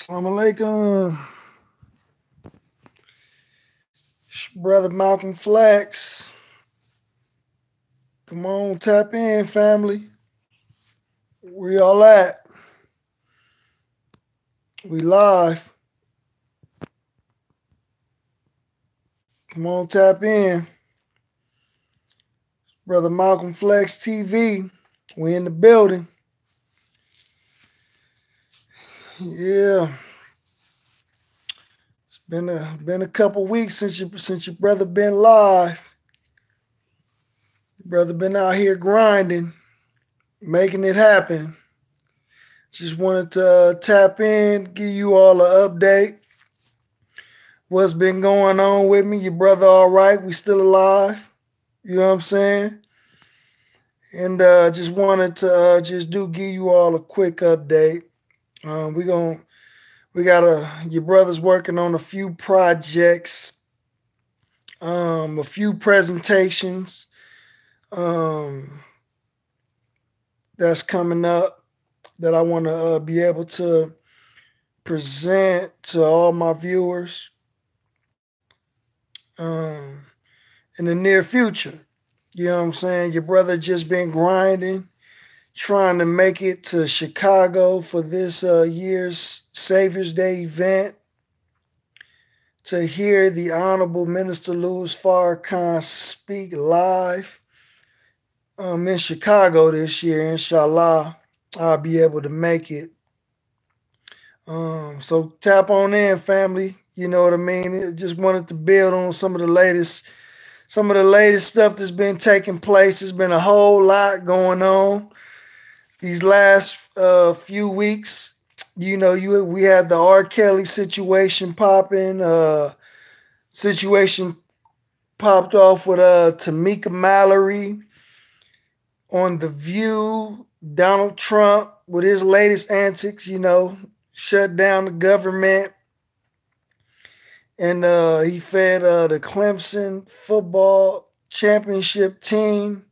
Assalamu alaikum. It's Brother Malcolm Flex. Come on, tap in, family. Where y'all at? We live. Come on, tap in. Brother Malcolm Flex TV. We in the building. Yeah. It's been a couple weeks since your brother been live. Your brother been out here grinding, making it happen. Just wanted to tap in, give you all an update. What's been going on with me? Your brother all right? We still alive? You know what I'm saying? And just wanted to just do give you all a quick update. We gon' we got your brother's working on a few projects, a few presentations um, that's coming up that I want to be able to present to all my viewers um, in the near future. You know what I'm saying? Your brother just been grinding, trying to make it to Chicago for this year's Savior's Day event to hear the Honorable Minister Louis Farrakhan speak live in Chicago this year. Inshallah, I'll be able to make it. So tap on in, family. You know what I mean? Just wanted to build on some of the latest stuff that's been taking place. There's been a whole lot going on these last few weeks. We had the R. Kelly situation popping. Situation popped off with Tamika Mallory on The View. Donald Trump with his latest antics, shut down the government. And he fed the Clemson football championship team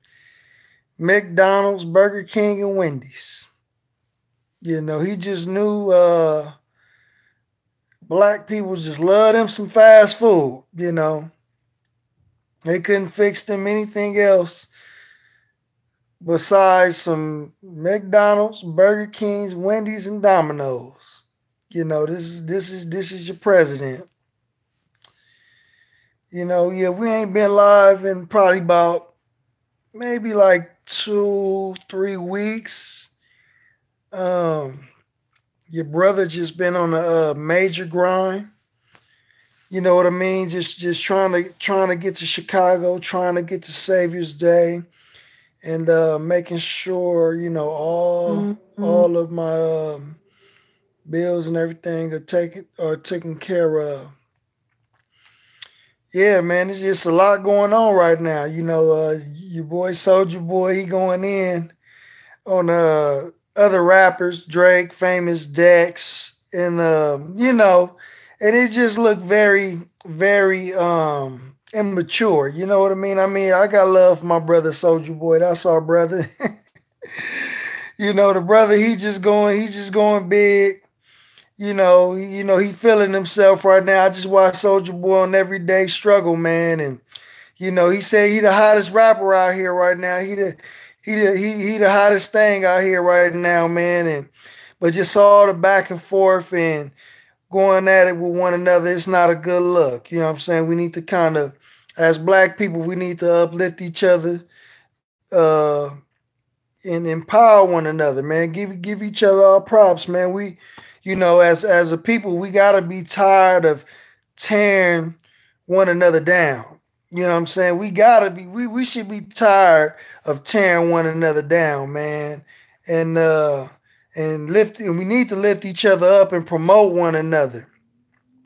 McDonald's, Burger King, and Wendy's. He just knew black people just love them some fast food. They couldn't fix them anything else besides some McDonald's, Burger Kings, Wendy's, and Domino's. This is your president. Yeah, we ain't been live in probably about maybe like 2, 3 weeks. Um, your brother just been on a major grind. You know what I mean? Just trying to get to Chicago, trying to get to Savior's Day, and making sure all of my bills and everything are taken care of. Yeah, man, it's just a lot going on right now. Your boy Soldier Boy, he going in on other rappers, Drake, Famous, Dex, and and it just looked very, very immature. You know what I mean? I got love for my brother Soldier Boy. That's our brother. The brother he just going big. He feeling himself right now. I just watch Soldier Boy on Everyday Struggle, man, and he said he the hottest rapper out here right now. He the hottest thing out here right now, man. And but just all the back and forth and going at it with one another, it's not a good look. You know what I'm saying? We need to kind of, as black people, we need to uplift each other, uh, and empower one another, man. Give each other our props, man. As a people, we gotta be tired of tearing one another down. You know what I'm saying? We should be tired of tearing one another down, man. And we need to lift each other up and promote one another.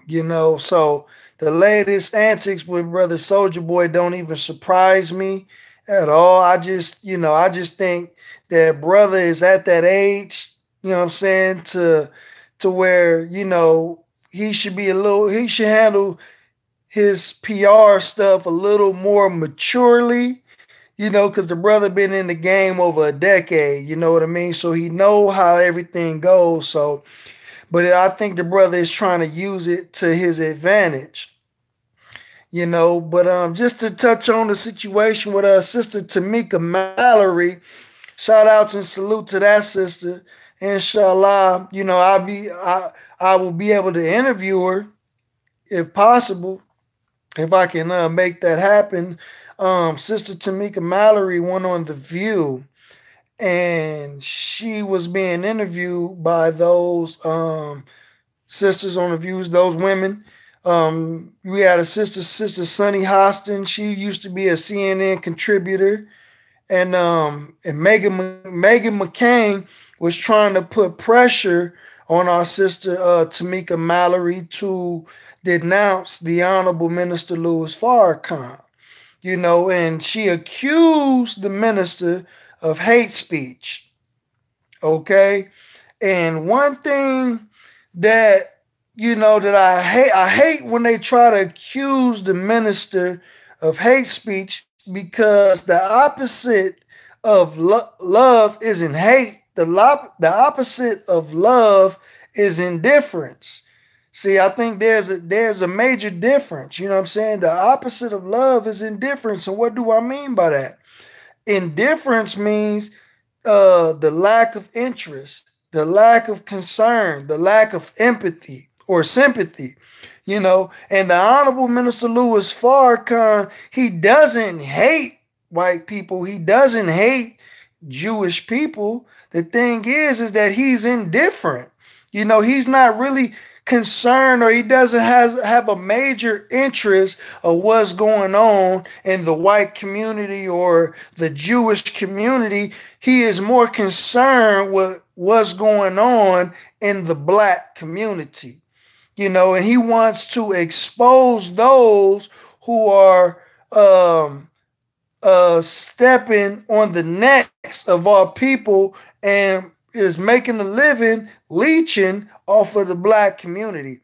So the latest antics with Brother Soldier Boy don't even surprise me at all. I just think that brother is at that age, you know what I'm saying, to where, he should handle his PR stuff a little more maturely, because the brother been in the game over a decade, you know what I mean? So he know how everything goes. So, But I think the brother is trying to use it to his advantage. But just to touch on the situation with Sister Tamika Mallory, shout outs and salute to that sister. Inshallah, I will be able to interview her if possible, if I can make that happen. Sister Tamika Mallory went on The View, and she was being interviewed by those sisters on The Views, those women. We had a sister Sunny Hostin. She used to be a CNN contributor, and Megan McCain was trying to put pressure on our sister Tamika Mallory to denounce the Honorable Minister Louis Farrakhan. And she accused the minister of hate speech. Okay, and one thing that that I hate when they try to accuse the minister of hate speech, because the opposite of love isn't hate. The opposite of love is indifference. See, I think there's a major difference. You know what I'm saying? The opposite of love is indifference. And what do I mean by that? Indifference means the lack of interest, the lack of concern, the lack of empathy or sympathy, and the Honorable Minister Louis Farrakhan, he doesn't hate white people. He doesn't hate Jewish people. The thing is that he's indifferent. He's not really concerned, or he doesn't have a major interest of what's going on in the white community or the Jewish community. He is more concerned with what's going on in the black community. And he wants to expose those who are stepping on the necks of our people and is making a living leeching off of the black community.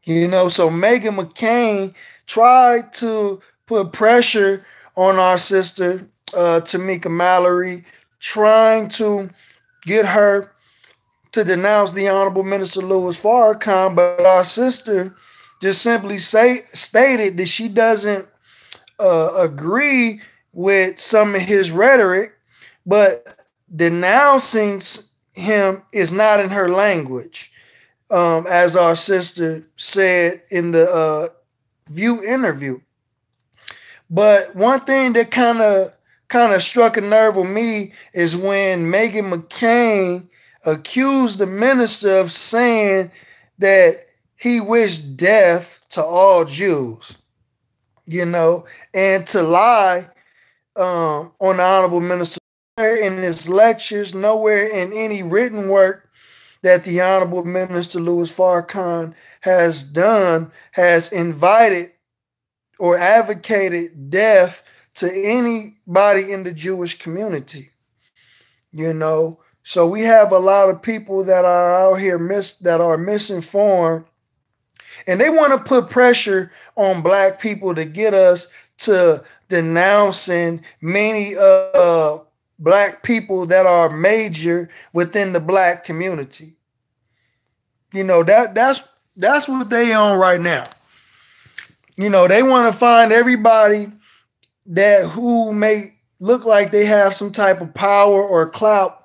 So Megan McCain tried to put pressure on our sister Tamika Mallory, trying to get her to denounce the Honorable Minister Louis Farrakhan, but our sister just simply stated that she doesn't agree with some of his rhetoric, but denouncing him is not in her language, as our sister said in the View interview. But one thing that kind of struck a nerve with me is when Megan McCain accused the minister of saying that he wished death to all Jews, and to lie on the Honorable Minister in his lectures, nowhere in any written work that the Honorable Minister Louis Farrakhan has done has invited or advocated death to anybody in the Jewish community. So we have a lot of people that are out here that are misinformed, and they want to put pressure on black people to get us to denouncing many black people that are major within the black community. That's what they on right now. They want to find everybody who may look like they have some type of power or clout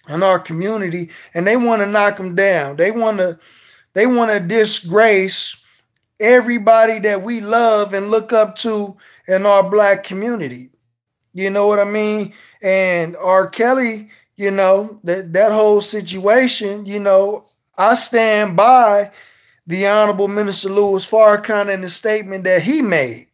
in our community, and they want to knock them down. They want to disgrace everybody that we love and look up to in our black community. You know what I mean? And R. Kelly, that whole situation, I stand by the Honorable Minister Louis Farrakhan and the statement that he made.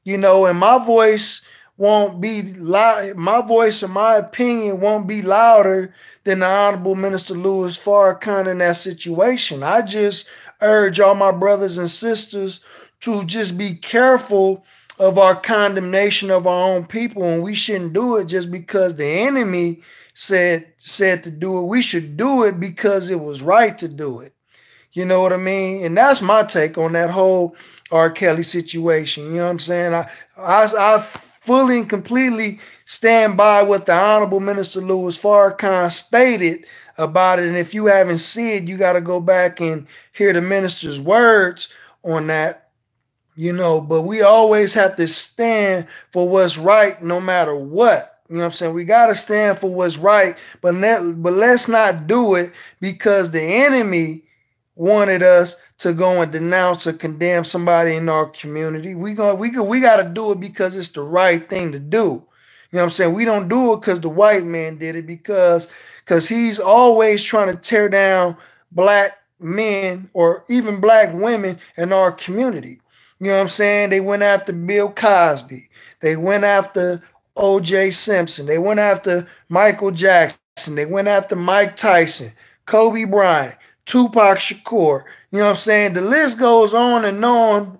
And my voice won't be loud. My voice and my opinion won't be louder than the Honorable Minister Louis Farrakhan in that situation. I just urge all my brothers and sisters to just be careful of our condemnation of our own people, and we shouldn't do it just because the enemy said to do it. We should do it because it was right to do it. You know what I mean? And that's my take on that whole R. Kelly situation. You know what I'm saying? I fully and completely stand by what the Honorable Minister Louis Farrakhan stated about it. And if you haven't seen it, you got to go back and hear the minister's words on that. But we always have to stand for what's right no matter what. You know what I'm saying? We got to stand for what's right, but let's not do it because the enemy wanted us to go and denounce or condemn somebody in our community. We got to do it because it's the right thing to do. You know what I'm saying? We don't do it because the white man did it because he's always trying to tear down black men or even black women in our community. You know what I'm saying? They went after Bill Cosby. They went after O.J. Simpson. They went after Michael Jackson. They went after Mike Tyson, Kobe Bryant, Tupac Shakur. You know what I'm saying? The list goes on and on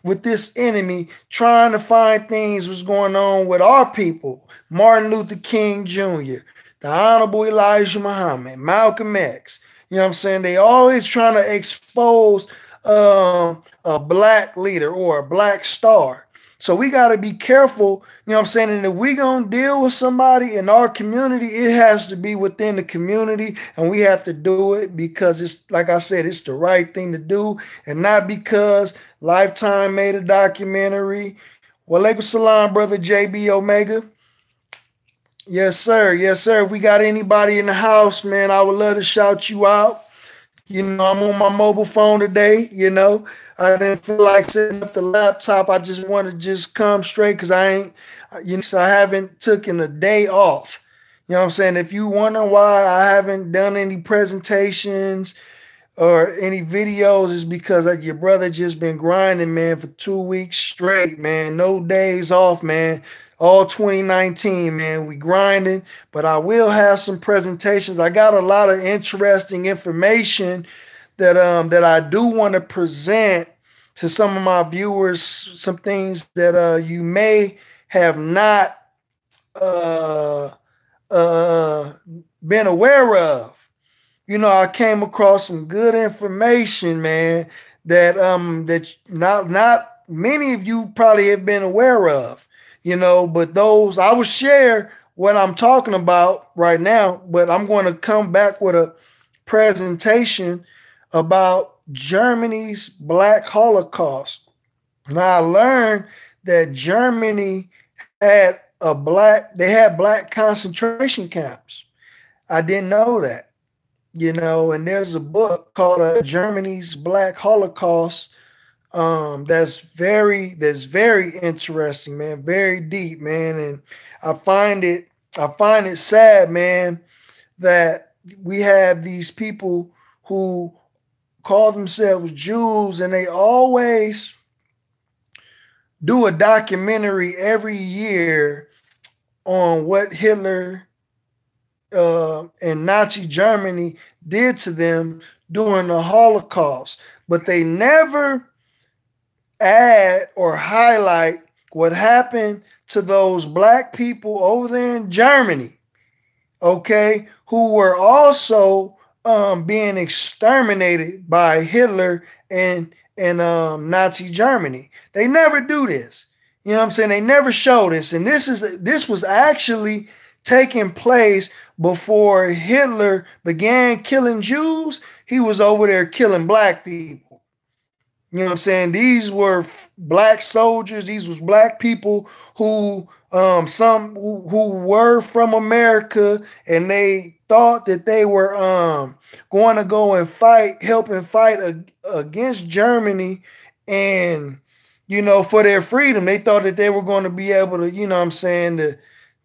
with this enemy trying to find things what's going on with our people. Martin Luther King Jr., the Honorable Elijah Muhammad, Malcolm X. You know what I'm saying? They always trying to expose a black leader or a black star. So we got to be careful, you know what I'm saying? And if we going to deal with somebody in our community, it has to be within the community, and we have to do it because it's, like I said, it's the right thing to do, and not because Lifetime made a documentary. Walaikum salam, brother JB Omega. Yes, sir. Yes, sir. If we got anybody in the house, man, I would love to shout you out. I'm on my mobile phone today, I didn't feel like setting up the laptop. I just want to just come straight because I haven't taken a day off. You know what I'm saying? If you wonder why I haven't done any presentations or any videos, it's because your brother just been grinding, man, for 2 weeks straight, man. No days off, man. All 2019, man, we grinding, but I will have some presentations. I got a lot of interesting information that I do want to present to some of my viewers, some things that you may have not been aware of. I came across some good information, man, that not many of you probably have been aware of. But those, I will share what I'm talking about right now, but I'm going to come back with a presentation about Germany's Black Holocaust. Now I learned that Germany had black concentration camps. I didn't know that, and there's a book called Germany's Black Holocaust. That's very interesting, man. Very deep, man. And I find it sad, man, that we have these people who call themselves Jews and they always do a documentary every year on what Hitler and Nazi Germany did to them during the Holocaust, but they never add or highlight what happened to those black people over there in Germany, okay, who were also being exterminated by Hitler and Nazi Germany. They never do this. You know what I'm saying? They never show this. And this was actually taking place before Hitler began killing Jews. He was over there killing black people. You know what I'm saying? These were black soldiers. These was black people who some who were from America, and they thought that they were going to go and helping fight against Germany, and for their freedom. They thought that they were going to be able to,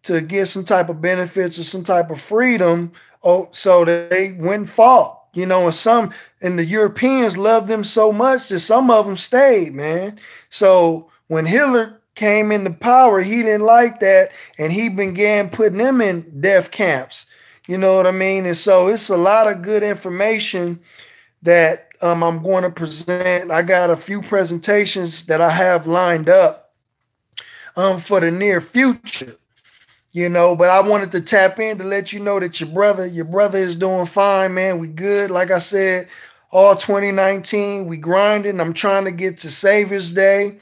to get some type of benefits or some type of freedom. So they went and fought. And the Europeans loved them so much that some of them stayed, man. So when Hitler came into power, he didn't like that, and he began putting them in death camps. You know what I mean? And so it's a lot of good information that I'm going to present. I got a few presentations that I have lined up for the near future. But I wanted to tap in to let you know that your brother is doing fine, man. We good. Like I said, all 2019, we grinding. I'm trying to get to Savior's Day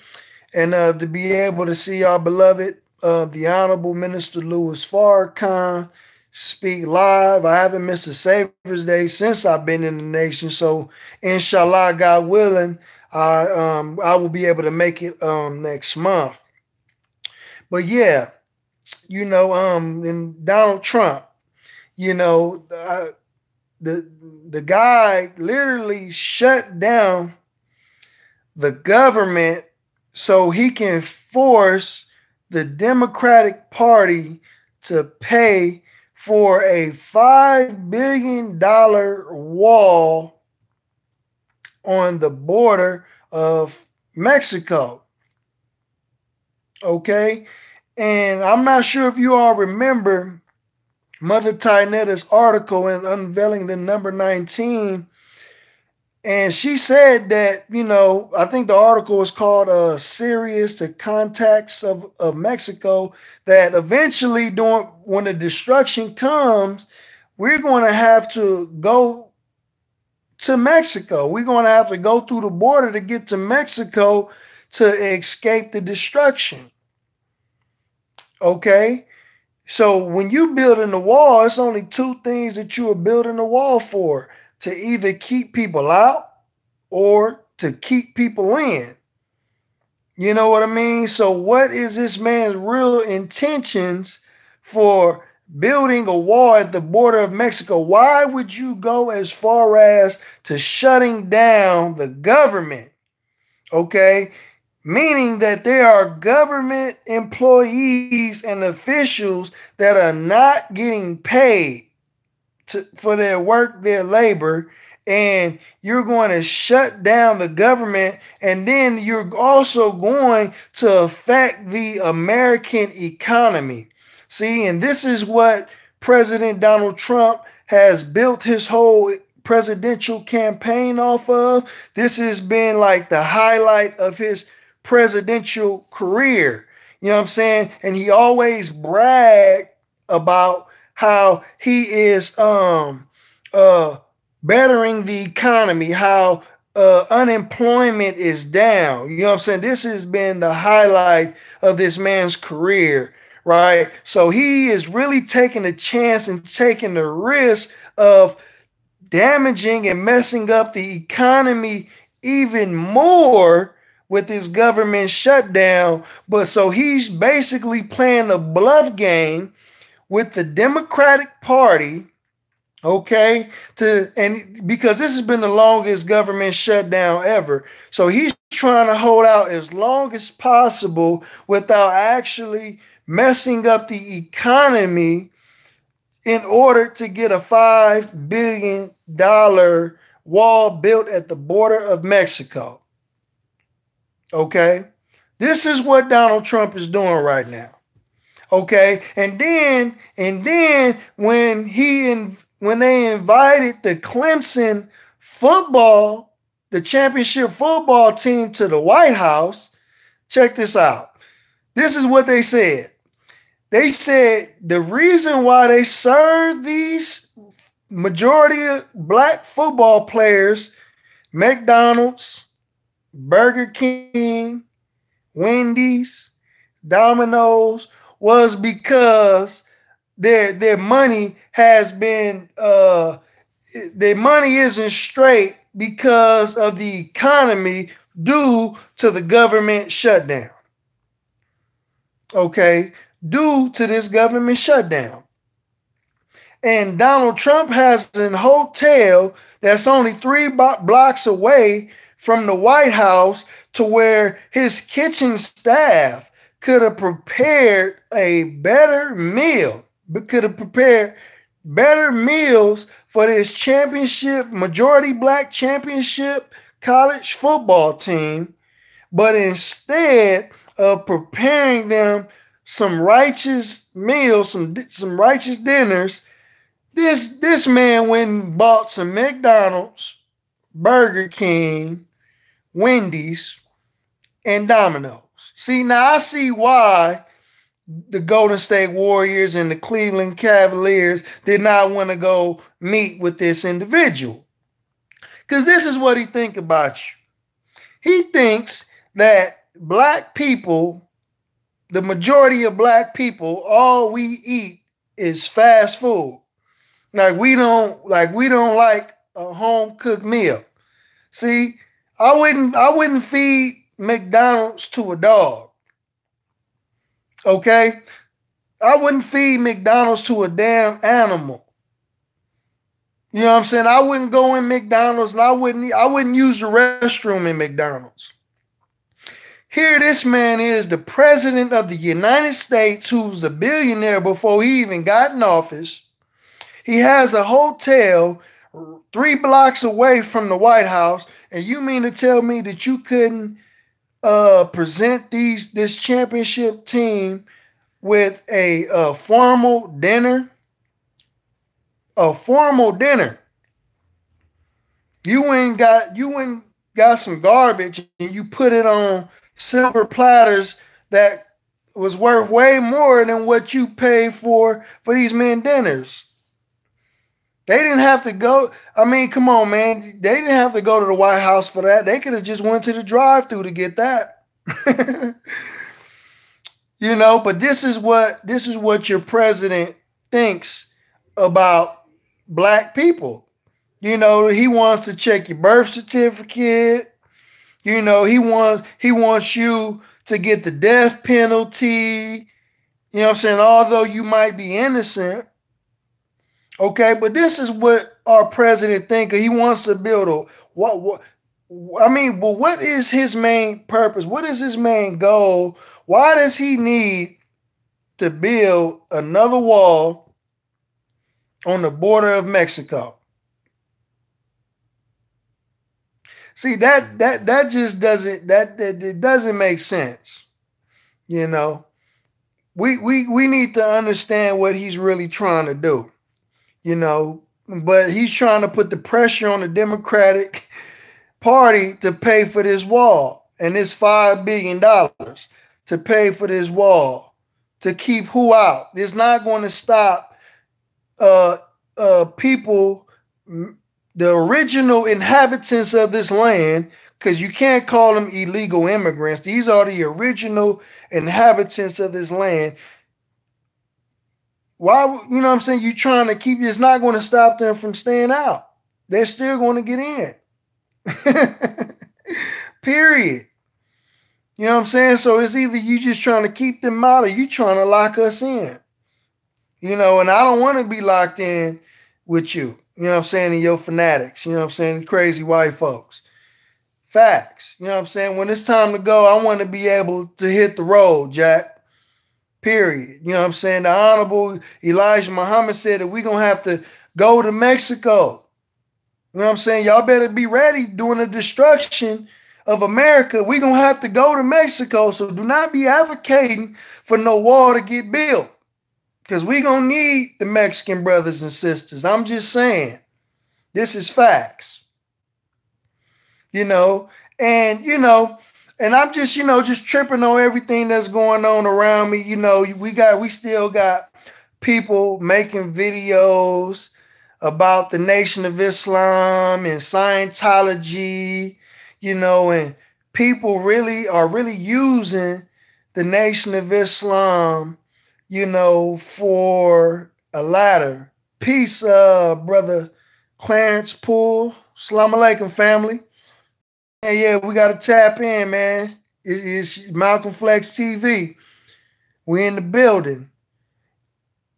and to be able to see our beloved, the Honorable Minister Louis Farrakhan speak live. I haven't missed a Savior's Day since I've been in the nation. So, inshallah, God willing, I will be able to make it next month. But yeah, and Donald Trump, you know, the guy literally shut down the government so he can force the Democratic Party to pay for a $5 billion wall on the border of Mexico. Okay? And I'm not sure if you all remember Mother Tynetta's article in Unveiling the Number 19. And she said that, I think the article was called Serious to Contacts of Mexico, that eventually when the destruction comes, we're going to have to go to Mexico. We're going to have to go through the border to get to Mexico to escape the destruction. Okay? So when you building the wall, it's only two things that you are building the wall for: to either keep people out or to keep people in. You know what I mean? So what is this man's real intentions for building a wall at the border of Mexico? Why would you go as far as to shutting down the government? Okay? Meaning that there are government employees and officials that are not getting paid for their work, their labor, and you're going to shut down the government, and then you're also going to affect the American economy. See, and this is what President Donald Trump has built his whole presidential campaign off of. This has been like the highlight of his presidential career. You know what I'm saying? And he always bragged about how he is bettering the economy, how unemployment is down. You know what I'm saying? This has been the highlight of this man's career, right? So he is really taking a chance and taking the risk of damaging and messing up the economy even more with this government shutdown. But so he's basically playing a bluff game with the Democratic Party, okay, and because this has been the longest government shutdown ever. So he's trying to hold out as long as possible without actually messing up the economy in order to get a $5 billion wall built at the border of Mexico. Okay? This is what Donald Trump is doing right now. Okay? And then when they invited the Clemson football, the championship football team to the White House, check this out. This is what they said. They said the reason why they serve these majority of black football players McDonald's, Burger King, Wendy's, Domino's was because their money has been their money isn't straight because of the economy due to the government shutdown. Okay, due to this government shutdown. And Donald Trump has a hotel that's only 3 blocks away from the White House, to where his kitchen staff could have prepared a better meal, could have prepared better meals for this championship, majority black championship college football team. But instead of preparing them some righteous meals, some righteous dinners, this man went and bought some McDonald's, Burger King, Wendy's, and Domino's. See, now I see why the Golden State Warriors and the Cleveland Cavaliers did not want to go meet with this individual. Because this is what he thinks about you. He thinks that black people, the majority of black people, all we eat is fast food. Like we don't like a home cooked meal. See, I wouldn't feed McDonald's to a dog. Okay? I wouldn't feed McDonald's to a damn animal. You know what I'm saying? I wouldn't go in McDonald's and I wouldn't use the restroom in McDonald's. Here this man is, the president of the United States, who's a billionaire before he even got in office. He has a hotel 3 blocks away from the White House, and you mean to tell me that you couldn't present this championship team with a formal dinner? A formal dinner. You went got some garbage and you put it on silver platters that was worth way more than what you paid for these men dinners. They didn't have to go. I mean, come on, man. They didn't have to go to the White House for that. They could have just went to the drive-thru to get that. You know, but this is what your president thinks about black people. You know, he wants to check your birth certificate. You know, he wants you to get the death penalty. You know what I'm saying? Although you might be innocent. Okay, but this is what our president thinks. He wants to build what is his main purpose? What is his main goal? Why does he need to build another wall on the border of Mexico? See, that just doesn't it doesn't make sense. You know, we need to understand what he's really trying to do. You know, but he's trying to put the pressure on the Democratic Party to pay for this wall, and it's $5 billion to pay for this wall to keep who out. It's not going to stop people, the original inhabitants of this land, because you can't call them illegal immigrants. These are the original inhabitants of this land. Why, you know what I'm saying? You trying to keep, it's not going to stop them from staying out. They're still going to get in. Period. You know what I'm saying? So it's either you just trying to keep them out or you trying to lock us in. You know, and I don't want to be locked in with you. You know what I'm saying? And your fanatics. You know what I'm saying? Crazy white folks. Facts. You know what I'm saying? When it's time to go, I want to be able to hit the road, Jack. Period. You know what I'm saying? The Honorable Elijah Muhammad said that we're going to have to go to Mexico. You know what I'm saying? Y'all better be ready during the destruction of America. We're going to have to go to Mexico. So do not be advocating for no wall to get built, because we're going to need the Mexican brothers and sisters. I'm just saying. This is facts. You know, and, you know, and I'm just, you know, just tripping on everything that's going on around me. You know, we still got people making videos about the Nation of Islam and Scientology, you know, and people are really using the Nation of Islam, you know, for a ladder. Peace, brother Clarence Poole. Assalamu alaikum, family. Yeah, we got to tap in, man. It's Malcolm Flex TV. We in the building.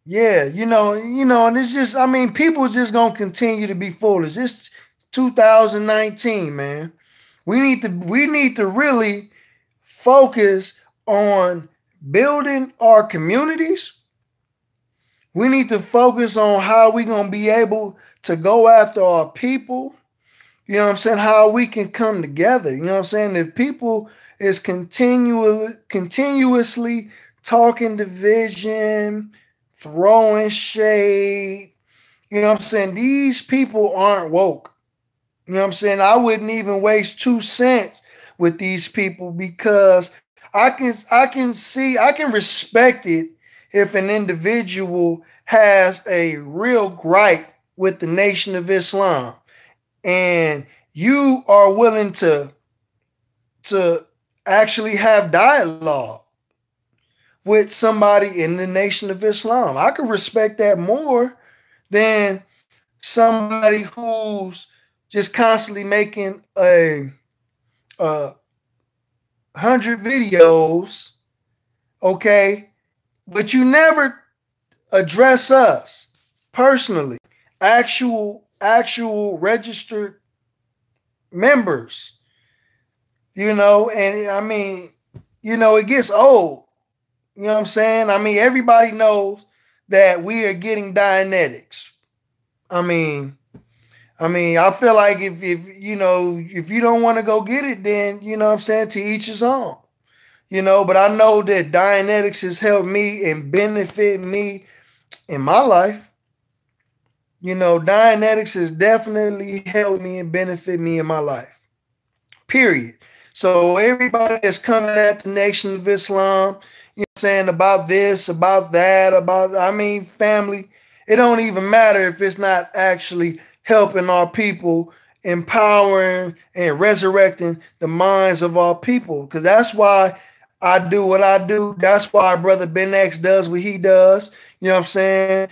Yeah, you know, and it's just, I mean, people just going to continue to be foolish. It's 2019, man. We need to really focus on building our communities. We need to focus on how we going to be able to go after our people. You know what I'm saying? How we can come together. You know what I'm saying? If people is continuously talking division, throwing shade, you know what I'm saying? These people aren't woke. You know what I'm saying? I wouldn't even waste 2 cents with these people, because I can respect it if an individual has a real gripe with the Nation of Islam, and you are willing to actually have dialogue. with somebody in the Nation of Islam. I could respect that more than somebody who's just constantly making a 100 videos, okay, but you never address us personally, actual registered members, and I mean, it gets old. You know what I'm saying? I mean, everybody knows that we are getting Dianetics. I mean, I feel like if you don't want to go get it, then what I'm saying, to each his own. But I know that Dianetics has helped me and benefit me in my life. Dianetics has definitely helped me and benefit me in my life. Period. So everybody that's coming at the Nation of Islam, saying about this, about that, family, it don't even matter if it's not actually helping our people, empowering and resurrecting the minds of our people. Because that's why I do what I do. That's why Brother Ben X does what he does. You know what I'm saying?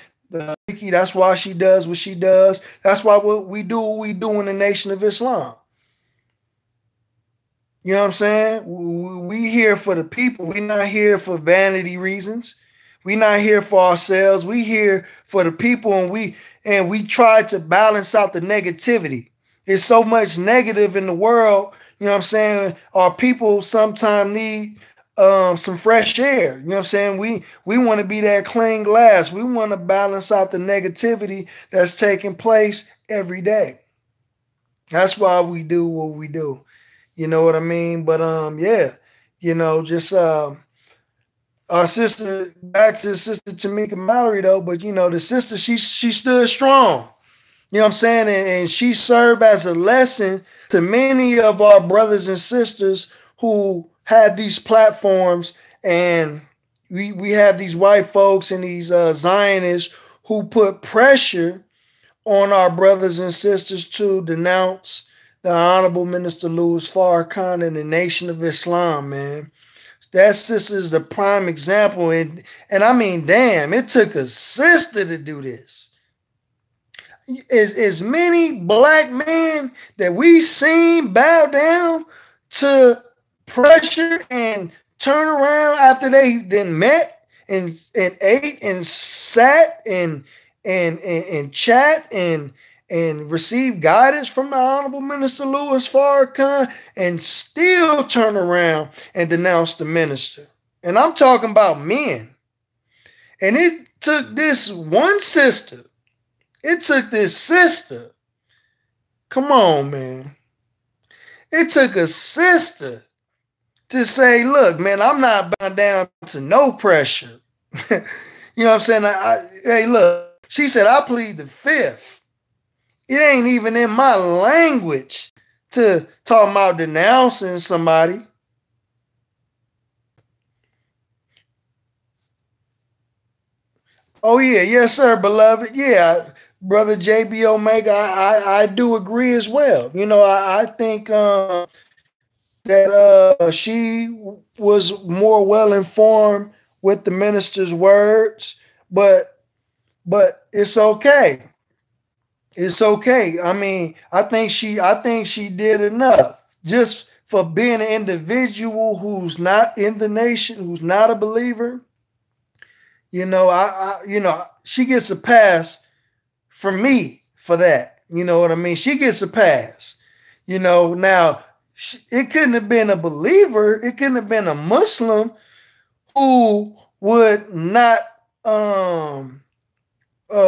Vicky, that's why she does what she does. That's why we do in the Nation of Islam. You know what I'm saying? We here for the people. We're not here for vanity reasons. We're not here for ourselves. We here for the people, and we try to balance out the negativity. There's so much negative in the world. You know what I'm saying? Our people sometimes need some fresh air. You know what I'm saying? We want to be that clean glass. We want to balance out the negativity that's taking place every day. That's why we do what we do. You know what I mean? But yeah, just our sister, back to Sister Tamika Mallory though, but the sister, she stood strong. You know what I'm saying? And she served as a lesson to many of our brothers and sisters who had these platforms, and we have these white folks and these Zionists who put pressure on our brothers and sisters to denounce the Honorable Minister Louis Farrakhan and the Nation of Islam, man. That sister is the prime example. And I mean, damn, it took a sister to do this. As many black men that we seen bow down to pressure and turn around after they then met and ate and sat and chat and receive guidance from the Honorable Minister Louis Farrakhan and still turn around and denounce the minister. And I'm talking about men. And it took this one sister. It took this sister. Come on, man. It took a sister to say, look, man, I'm not bound down to no pressure. You know what I'm saying? Hey, look, she said, I plead the fifth. It ain't even in my language to talk about denouncing somebody. Oh, yeah. Yes, sir, beloved. Yeah, Brother JB Omega, I do agree as well. I think that she was more well informed with the minister's words, but it's okay. It's okay. I mean, I think she did enough just for being an individual who's not in the nation, who's not a believer. She gets a pass from me for that. You know what I mean? She gets a pass. Now it couldn't have been a believer. It couldn't have been a Muslim who would not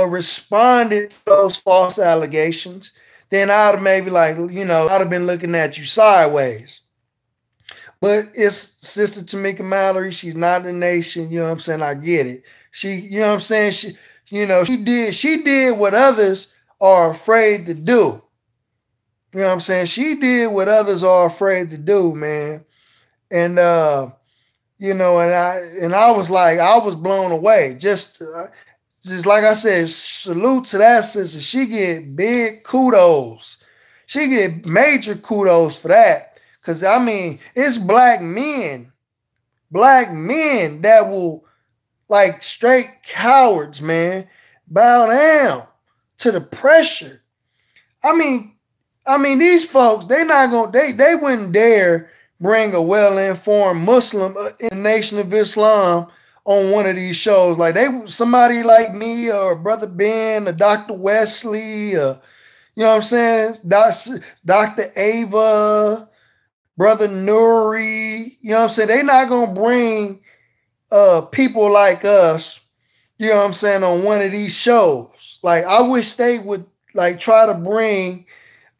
responded to those false allegations. Then I'd have maybe I'd have been looking at you sideways. But it's Sister Tamika Mallory. She's not in the nation. You know what I'm saying? I get it. She, you know what I'm saying? She did what others are afraid to do. You know what I'm saying? She did what others are afraid to do, man. And and I was like, I was blown away. Just like I said, salute to that sister. She get big kudos. She get major kudos for that. Because, I mean, it's black men black men that will, like straight cowards, man, bow down to the pressure. I mean, these folks, they wouldn't dare bring a well-informed Muslim in the Nation of Islam on one of these shows. Like somebody like me or Brother Ben or Dr. Wesley, or, you know what I'm saying? Dr. Ava, Brother Nuri, you know what I'm saying? They not gonna bring people like us, you know what I'm saying, on one of these shows. Like I wish they would like try to bring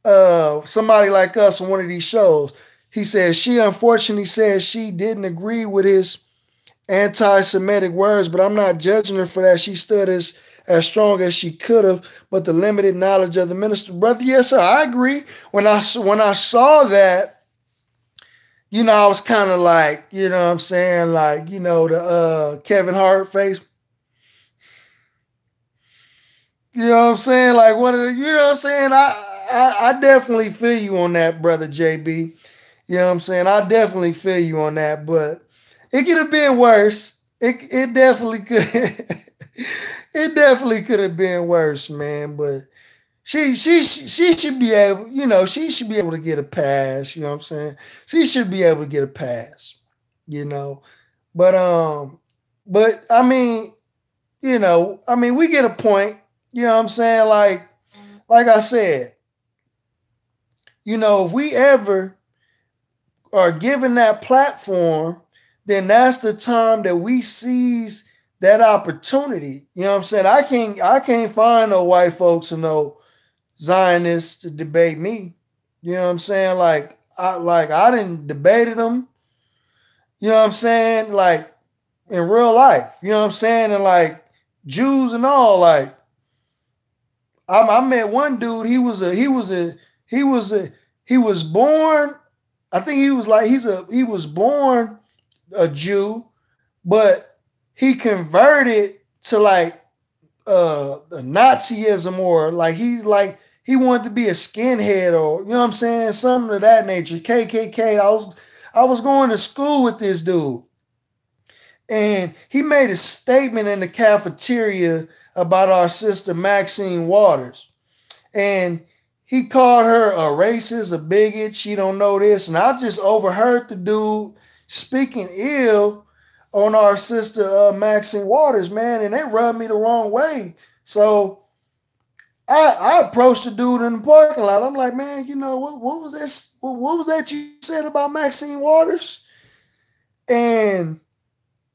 somebody like us on one of these shows. He says she unfortunately says she didn't agree with his anti-Semitic words, but I'm not judging her for that. She stood as strong as she could have, but the limited knowledge of the minister. Brother, yes, sir, I agree. When I saw that, you know, I was kind of like, you know what I'm saying, like, you know, the Kevin Hart face. You know what I'm saying? Like, you know what I'm saying? I definitely feel you on that, Brother JB. You know what I'm saying? I definitely feel you on that, but it could have been worse. It definitely could. It definitely could have been worse, man. But she should be able, you know, she should be able to get a pass. You know what I'm saying? She should be able to get a pass. You know, but I mean, you know, I mean, we get a point. You know what I'm saying? Like I said, you know, if we ever are given that platform, then that's the time that we seize that opportunity. You know what I'm saying? I can't find no white folks or no Zionists to debate me. You know what I'm saying? Like I didn't debated them. You know what I'm saying? Like in real life. You know what I'm saying? And like Jews and all, like I met one dude. He was born. I think he was born a Jew, but he converted to like Nazism, or like he wanted to be a skinhead, or you know what I'm saying, something of that nature. KKK. I was going to school with this dude, and he made a statement in the cafeteria about our sister Maxine Waters, and he called her a racist, a bigot. She don't know this, and I just overheard the dude speaking ill on our sister Maxine Waters, man, and they rubbed me the wrong way. So I approached the dude in the parking lot. I'm like, man, you know, what was this? What was that you said about Maxine Waters? And,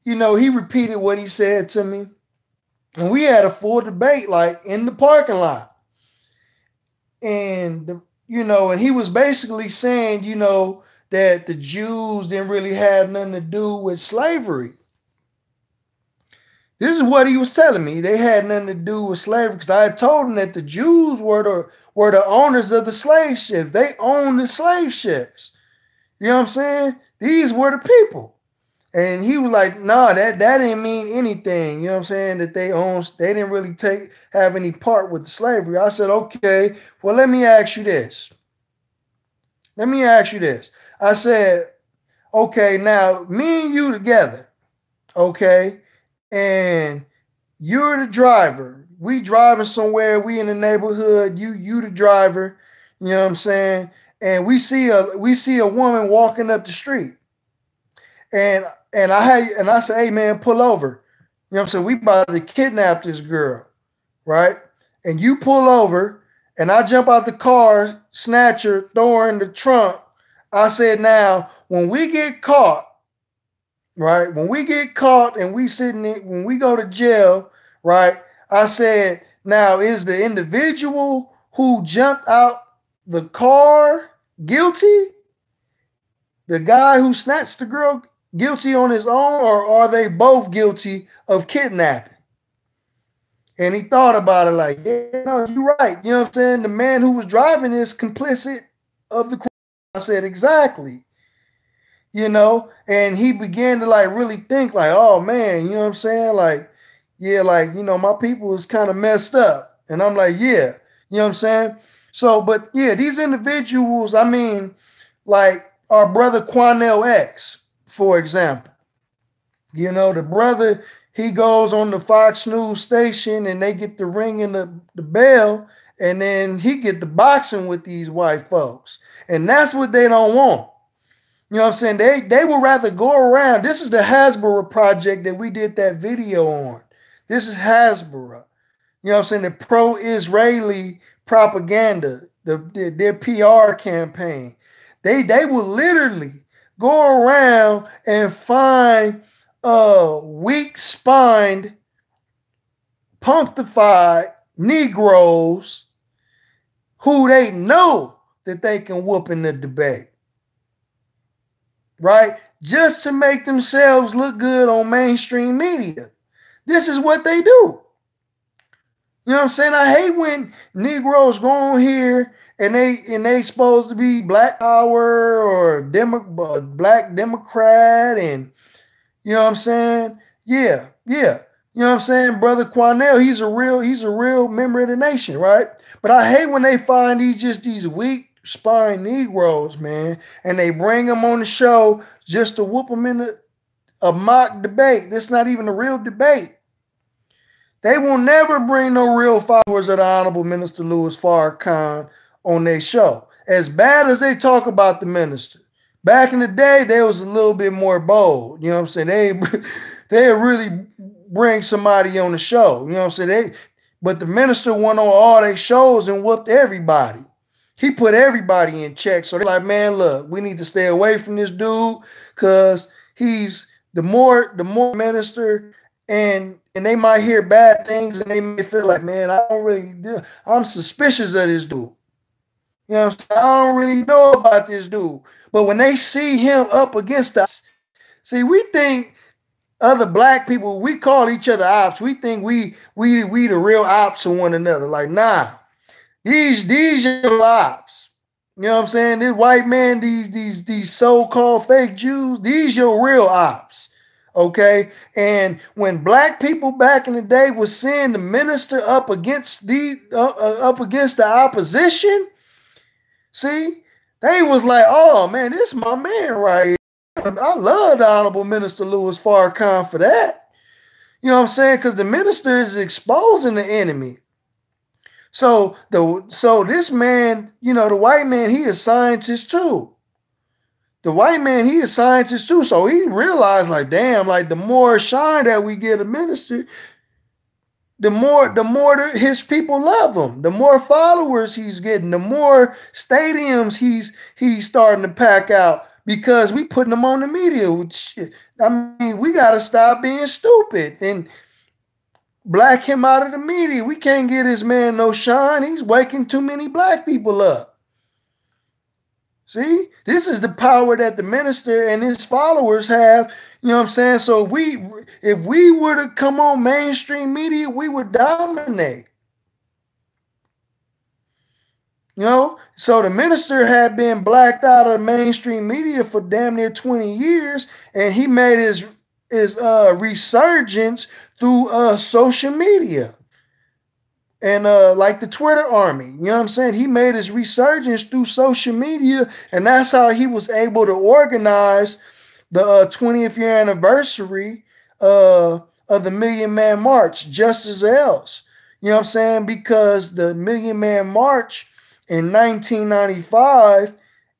you know, he repeated what he said to me. And we had a full debate, like, in the parking lot. And, you know, and he was basically saying, you know, that the Jews didn't really have nothing to do with slavery. This is what he was telling me. They had nothing to do with slavery, because I had told him that the Jews were the owners of the slave ships. They owned the slave ships. You know what I'm saying? These were the people. And he was like, nah, that didn't mean anything. You know what I'm saying? That they didn't really have any part with the slavery. I said, okay, well, let me ask you this. I said, okay, now me and you together, okay, and you're the driver. We driving somewhere, we in the neighborhood, you the driver, you know what I'm saying? And we see a woman walking up the street. And I say, hey man, pull over. You know what I'm saying? We about to kidnap this girl, right? And you pull over, and I jump out the car, snatch her, throw her in the trunk. I said, now, when we get caught, right? When we get caught and when we go to jail, right? I said, now, is the individual who jumped out the car guilty? The guy who snatched the girl guilty on his own, or are they both guilty of kidnapping? And he thought about it like, yeah, no, you're right. You know what I'm saying? The man who was driving is complicit of the crime. I said, exactly. You know, and he began to like really think like, oh man, you know what I'm saying? Like, yeah, like, you know, my people is kind of messed up. And I'm like, yeah, you know what I'm saying? So, but yeah, these individuals, I mean, like our brother Quanell X, for example, You know, the brother, he goes on the Fox News station and they get the ringing the bell, and then he get the boxing with these white folks. And that's what they don't want. You know what I'm saying? They would rather go around. This is the Hasbara project that we did that video on. This is Hasbara. You know what I'm saying? The pro-Israeli propaganda, their PR campaign. They will literally go around and find weak-spined, punctified Negroes who they know that they can whoop in the debate. Right? Just to make themselves look good on mainstream media. This is what they do. You know what I'm saying? I hate when Negroes go on here and they supposed to be Black Power or Black Democrat, and you know what I'm saying? Yeah. You know what I'm saying? Brother Quanell, he's a real member of the nation, right? But I hate when they find these weak spine Negroes, man, and they bring them on the show just to whoop them in a mock debate. That's not even a real debate. They will never bring no real followers of the Honorable Minister Louis Farrakhan on their show. As bad as they talk about the minister, back in the day, they was a little bit more bold. You know what I'm saying? They really bring somebody on the show. You know what I'm saying? But the minister went on all their shows and whooped everybody. He put everybody in check. So they're like, man, look, we need to stay away from this dude because he's the more minister, and they might hear bad things and they may feel like, man, I'm suspicious of this dude. You know what I'm saying? I don't really know about this dude. But when they see him up against us, see, we think other black people, we call each other ops. We think we the real ops of one another. Like, nah. These your ops. You know what I'm saying? This white man, these so-called fake Jews, these your real ops. Okay? And when black people back in the day was seeing the minister up against the opposition, see, they was like, oh man, this is my man right here. I love the Honorable Minister Louis Farrakhan for that. You know what I'm saying? Because the minister is exposing the enemy. So this man, you know, the white man, he is scientist too. The white man, he is scientist too. So he realized, like, damn, like the more shine that we get a minister, the more his people love him. The more followers he's getting, the more stadiums he's starting to pack out because we putting him on the media with shit. I mean, we gotta stop being stupid and black him out of the media. We can't get this man no shine. He's waking too many black people up. See, this is the power that the minister and his followers have. You know what I'm saying? So if we were to come on mainstream media, we would dominate. You know, so the minister had been blacked out of mainstream media for damn near 20 years, and he made his resurgence through social media and like the Twitter army. You know what I'm saying? He made his resurgence through social media, and that's how he was able to organize the 20th year anniversary of the Million Man March, just as else. You know what I'm saying? Because the Million Man March in 1995,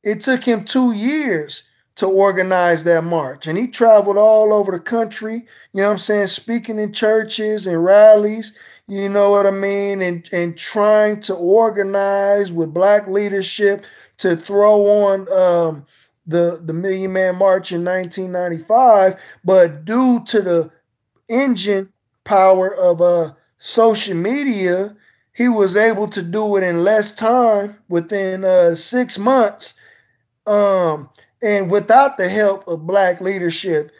it took him 2 years to organize that march. And he traveled all over the country, you know what I'm saying, speaking in churches and rallies, you know what I mean, and trying to organize with black leadership to throw on the Million Man March in 1995. But due to the engine power of social media, he was able to do it in less time, within 6 months, and without the help of black leadership.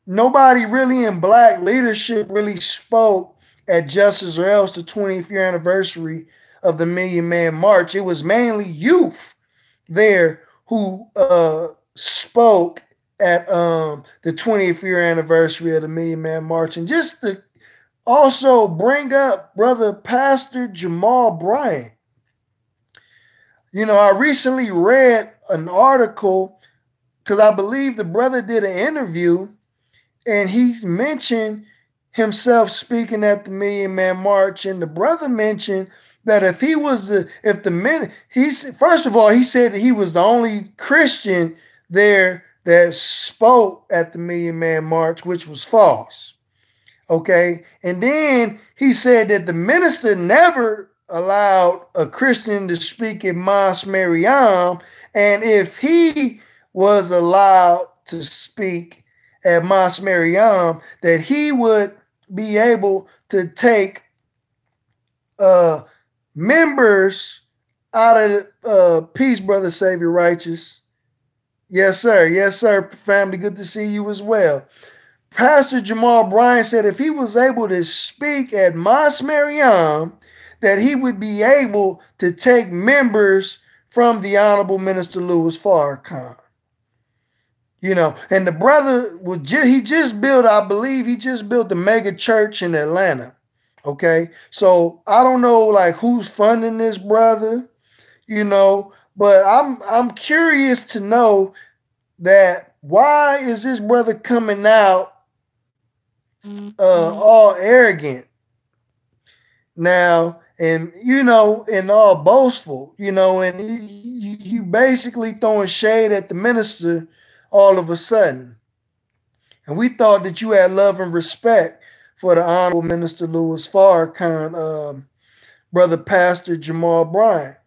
Nobody really in black leadership really spoke at Justice or Else, the 20th year anniversary of the Million Man March. It was mainly youth there who spoke at the 20th year anniversary of the Million Man March. And just to also bring up Brother Pastor Jamal Bryant. You know, I recently read an article because I believe the brother did an interview, and he mentioned himself speaking at the Million Man March, and the brother mentioned that if he was if the men, he's first of all, he said that he was the only Christian there that spoke at the Million Man March, which was false. Okay, and then he said that the minister never allowed a Christian to speak at Mos Maryam, and if he was allowed to speak at Mos Maryam, that he would be able to take uh, members out of peace, brother, Savior, righteous. Yes, sir, family. Good to see you as well. Pastor Jamal Bryant said if he was able to speak at Mos Maryam, that he would be able to take members from the Honorable Minister Louis Farrakhan. You know, and the brother he just built, I believe he just built a mega church in Atlanta. Okay. So I don't know like who's funding this brother, you know, but I'm curious to know that why is this brother coming out all arrogant now, and you know, and all boastful, you know, and you basically throwing shade at the minister all of a sudden. And we thought that you had love and respect for the Honorable Minister Louis Farrakhan, brother Pastor Jamal Bryant.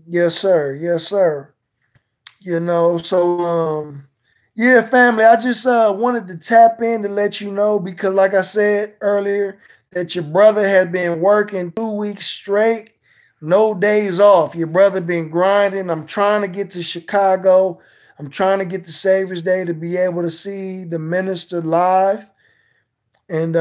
Yes, sir. Yes, sir. You know, so yeah, family, I just wanted to tap in to let you know because like I said earlier, that your brother had been working 2 weeks straight, no days off. Your brother been grinding. I'm trying to get to Chicago. I'm trying to get to Savior's Day to be able to see the minister live. And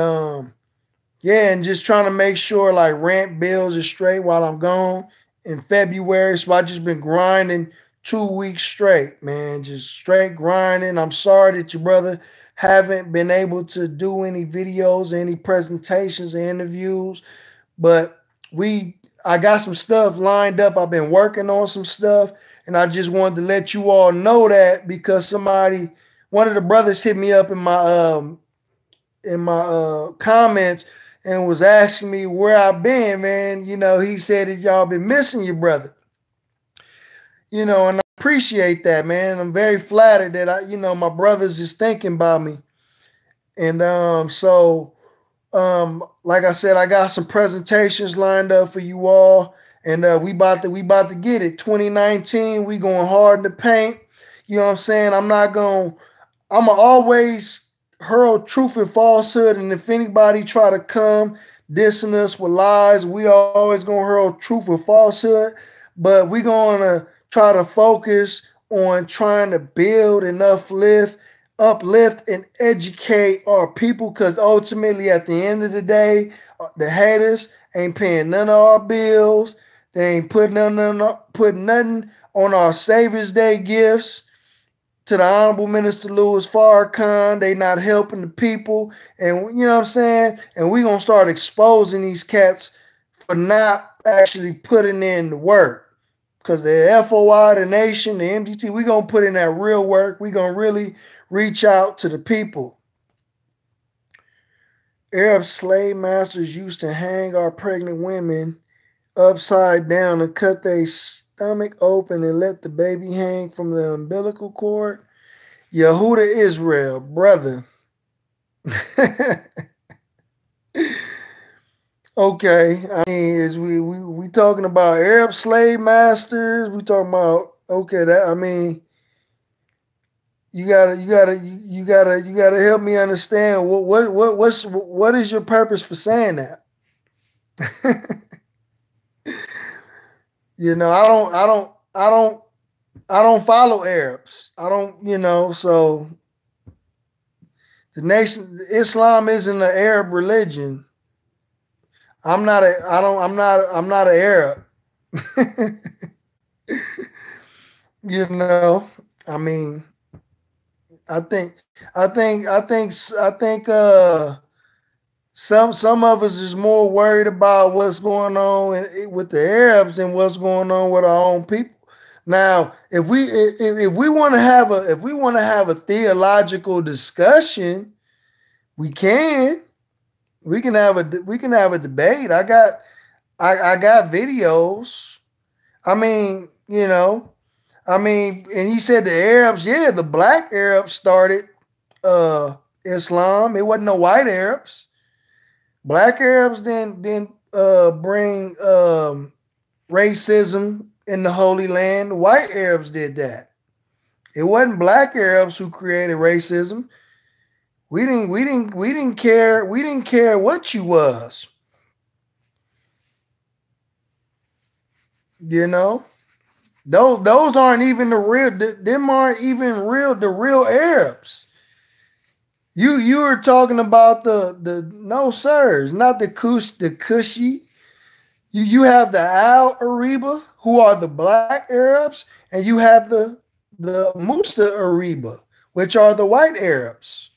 yeah, and just trying to make sure like rent bills are straight while I'm gone in February. So I just been grinding 2 weeks straight, man. Just straight grinding. I'm sorry that your brother haven't been able to do any videos, any presentations, or interviews, but I got some stuff lined up. I've been working on some stuff, and I just wanted to let you all know that because one of the brothers hit me up in my comments and was asking me where I've been, man. You know, he said that y'all been missing your brother. You know, and I appreciate that, man. I'm very flattered that my brothers is thinking about me. And like I said, I got some presentations lined up for you all. And we about to get it. 2019, we going hard in the paint. You know what I'm saying? I'ma always hurl truth and falsehood. And if anybody try to come dissing us with lies, we always gonna hurl truth and falsehood. But we gonna try to focus on trying to build and uplift and educate our people, because ultimately at the end of the day, the haters ain't paying none of our bills. They ain't putting nothing on our Savior's Day gifts to the Honorable Minister Louis Farrakhan. They not helping the people. And you know what I'm saying? And we gonna start exposing these cats for not actually putting in the work. Because the FOI, the nation, the MGT, we gonna put in that real work. We gonna really reach out to the people. Arab slave masters used to hang our pregnant women upside down and cut their stomach open and let the baby hang from the umbilical cord. Yehuda Israel, brother. Okay, I mean, is we talking about Arab slave masters? We talking about okay? That I mean, you gotta help me understand what is your purpose for saying that? You know, I don't follow Arabs. I don't, so the nation Islam isn't an Arab religion. I'm not a I don't I'm not an Arab. I mean, I think I think Some of us is more worried about what's going on with the Arabs than what's going on with our own people. Now, if we want to have a theological discussion, we can we can have a debate. I got videos. I mean, and he said the Arabs, yeah, the black Arabs started Islam. It wasn't no white Arabs. Black Arabs then bring racism in the Holy Land. White Arabs did that. It wasn't black Arabs who created racism. We didn't care what you was. You know? Those aren't even the real, them aren't even the real Arabs. You were talking about the no sirs, not the Kushi. You have the Al Ariba, who are the black Arabs, and you have the Musa Ariba, which are the white Arabs.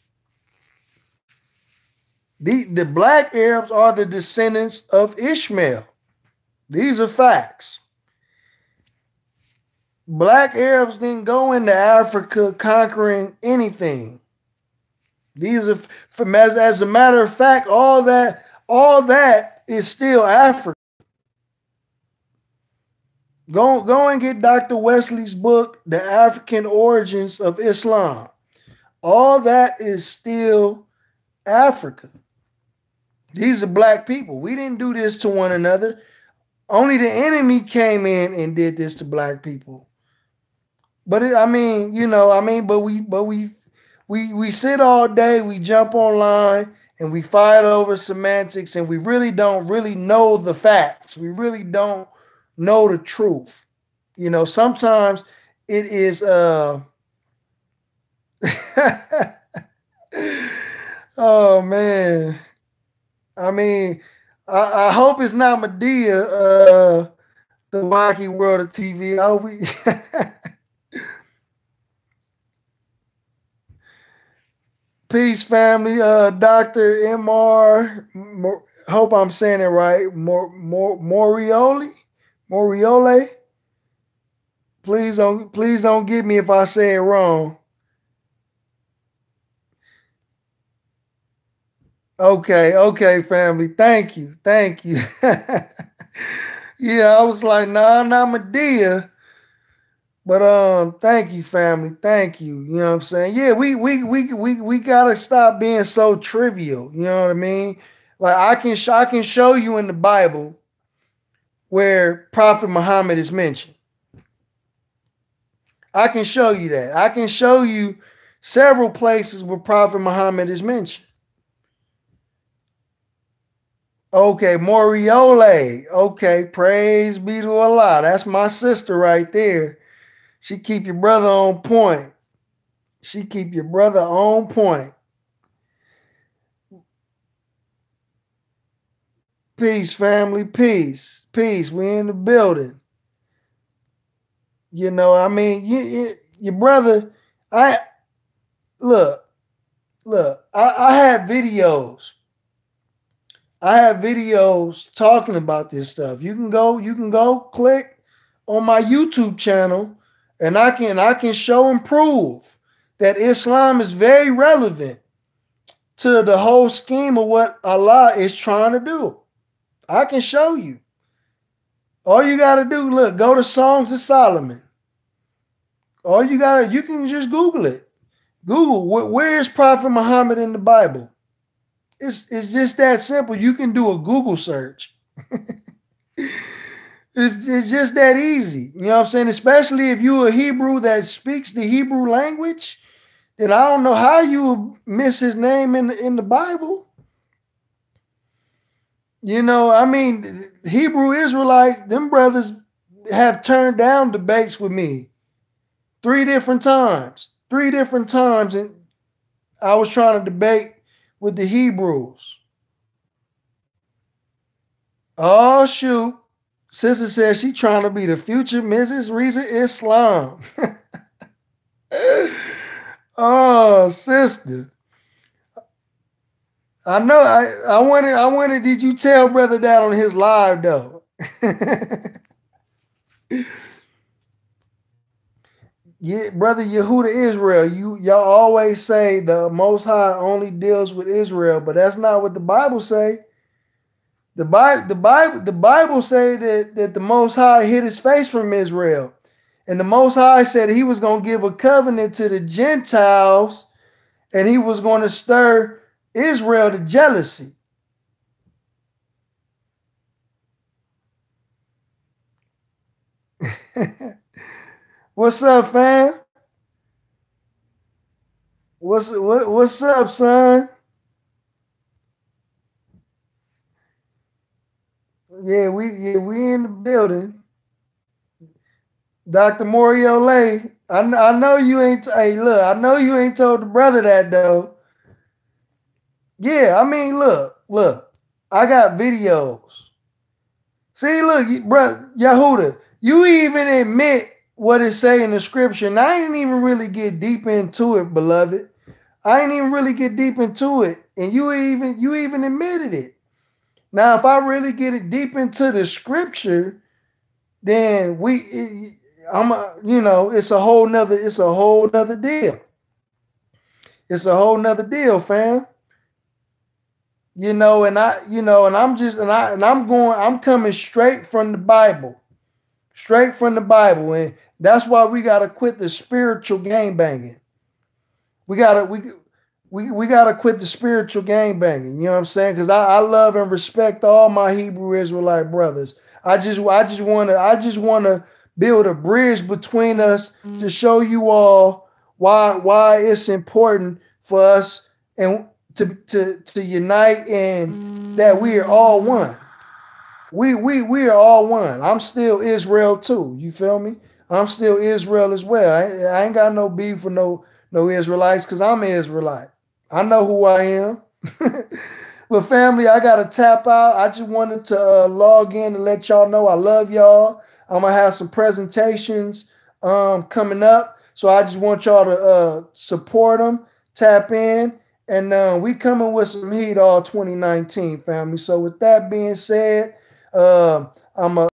The black Arabs are the descendants of Ishmael. These are facts. Black Arabs didn't go into Africa conquering anything. These are, as a matter of fact, all that is still Africa. Go and get Dr. Wesley's book, The African Origins of Islam. All that is still Africa. These are black people. We didn't do this to one another. Only the enemy came in and did this to black people. But we sit all day, we jump online, and we fight over semantics, and we really don't really know the facts. We really don't know the truth. Sometimes it is oh man. I hope it's not Medea, the wacky world of TV. I hope we Peace, family. Dr. MR, hope I'm saying it right. Moriole. Please don't get me if I say it wrong. Okay, family. Thank you. Yeah, I was like, nah, not Medea. But thank you, family. Thank you. You know what I'm saying? Yeah, we gotta stop being so trivial. You know what I mean? Like I can show you in the Bible where Prophet Muhammad is mentioned. I can show you that. I can show you several places where Prophet Muhammad is mentioned. Okay, Moriole. Okay, praise be to Allah. That's my sister right there. She keep your brother on point. Peace, family. Peace. We in the building. Your brother. I had videos. I have videos talking about this stuff. You can go click on my YouTube channel. And I can show and prove that Islam is very relevant to the whole scheme of what Allah is trying to do. I can show you. All you got to do, go to Songs of Solomon. You can just Google it. Google, where is Prophet Muhammad in the Bible? It's just that simple. You can do a Google search. It's just that easy. You know what I'm saying? Especially if you're a Hebrew that speaks the Hebrew language, then I don't know how you miss his name in the Bible. Hebrew Israelites, them brothers have turned down debates with me 3 different times. And I was trying to debate with the Hebrews. Oh, shoot. Sister says she trying to be the future Mrs. Reza Islam. Oh, sister. I know. I wanted. I wanted. Did you tell brother that on his live though? Yeah, brother Yehuda Israel. Y'all always say the Most High only deals with Israel, but that's not what the Bible say. The Bible say that the Most High hid his face from Israel, and the Most High said he was going to give a covenant to the Gentiles, and he was going to stir Israel to jealousy. What's up, fam? What's up, son? Yeah, we in the building. Dr. Mario Lay. I know you ain't hey look, I know you ain't told the brother that though. Yeah, I mean, look, I got videos. See, look, brother Yehuda, you even admit what it say in the scripture. And I ain't even really get deep into it, beloved. I ain't even really get deep into it. And you even admitted it. Now, if I really get it deep into the scripture, then it's a whole nother deal. It's a whole nother deal, fam. I'm coming straight from the Bible. Straight from the Bible. And that's why we gotta quit the spiritual game banging. We gotta we gotta quit the spiritual game banging. You know what I'm saying? Because I love and respect all my Hebrew Israelite brothers. I just wanna build a bridge between us to show you all why it's important for us and to unite and that we are all one. We are all one. I'm still Israel too. You feel me? I'm still Israel as well. I ain't got no beef with no Israelites because I'm an Israelite. I know who I am. But family, I gotta tap out. I just wanted to log in and let y'all know I love y'all. I'm gonna have some presentations coming up, so I just want y'all to support them, tap in, and we coming with some heat all 2019, family. So with that being said, I'm a